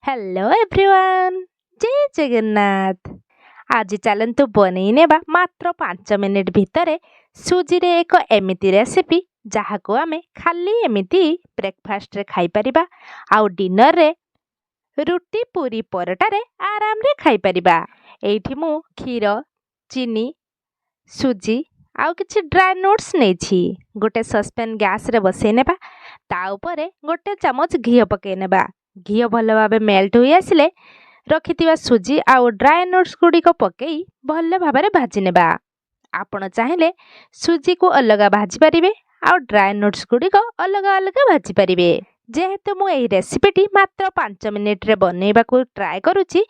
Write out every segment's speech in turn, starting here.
Hello everyone, जय जगन्नाथ। आज चलतु बनै नेबा मात्र 5 मिनिट भितर सुजी रे एक एमिति रेसिपी जहाँ को आमे खाली एमिति ब्रेकफास्ट रे खाई परिबा आउ डिनर रे रुटी पूरी परोटा रे आराम रे खाई परिबा। एठी मु क्षीर चीनी सुजी आउ किछि ड्राई नट्स नेछि। गोटे सस्पेन गैस रे बसै नेबा, ता उपरे गोटे चामच घी पकै नेबा। घी भल भाव मेल्ट हो आसिले रखिथिबा सुजी आउ ड्राई नट्स गुड़िक पकई भल भाव भाजी नेबा। आपण चाहिले सुजी को अलग भाजी पारिबे आउ ड्राई नट्स गुड़िक अलग अलग भाजी पारिबे। जेहेतु मु एही रेसिपीटी मात्र 5 मिनिट रे बनैबा को ट्राए करूची,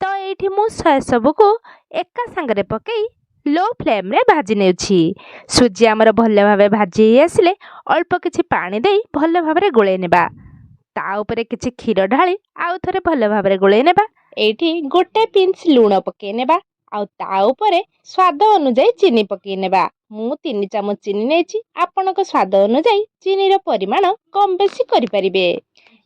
तो एठी मु सब को एका संगरे पकई लो फ्लेम रे भाजी नेउछि। सुजी हमर भल भाव भाजी आसिले अल्प किछि पानी देई भल भाव गोळे नेबा। ता उपरे किछि क्षीर ढाली आउ थरे भल भाव गोळे नेबा। एठी गोटे पिंच लूण पके नेबा आउ ता उपरे स्वाद अनुसार चीनी पके नेबा। मु 3 चामच चीनी नेछि, आपनको स्वाद अनुसार चीनी रो परिमाण कम बेसी करि परिबे।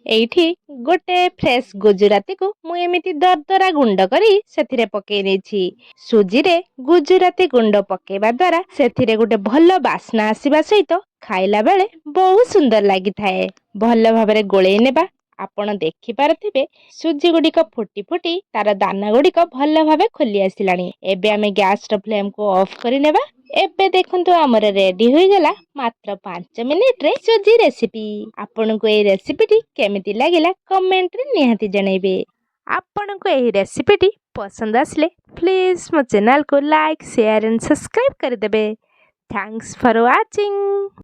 एठी गोटे फ्रेश गुजराती को मु एमिति दरदरा गुंड करी सेथिरे पके नेछि। सुजी रे गुजराती गुंड पकेबा द्वारा सेथिरे गोटे भल बास्ना आसीबा सहित खाइला बेले बहुत सुंदर लागि थाए। भल भाबरे गोळे नेबा। आपण देखि पारथिबे सुजी गुड़िक फुटी फुटी तार दाना गुड़िक भल भावे खोली आसिलानी। एबे आमे गैस रो फ्लेम को ऑफ करि नेबा। एबे देखंतु हमर रेडी होई गेला मात्र 5 मिनिट रे सुजी रेसिपी। आपण को ए रेसिपीटी केमिति लागिला कमेंट रे निहाती जणैबे। आपण को ए रेसिपीटी पसंद आसले प्लीज मो चैनल को लाइक शेयर एंड सब्सक्राइब कर देबे। Thanks for watching.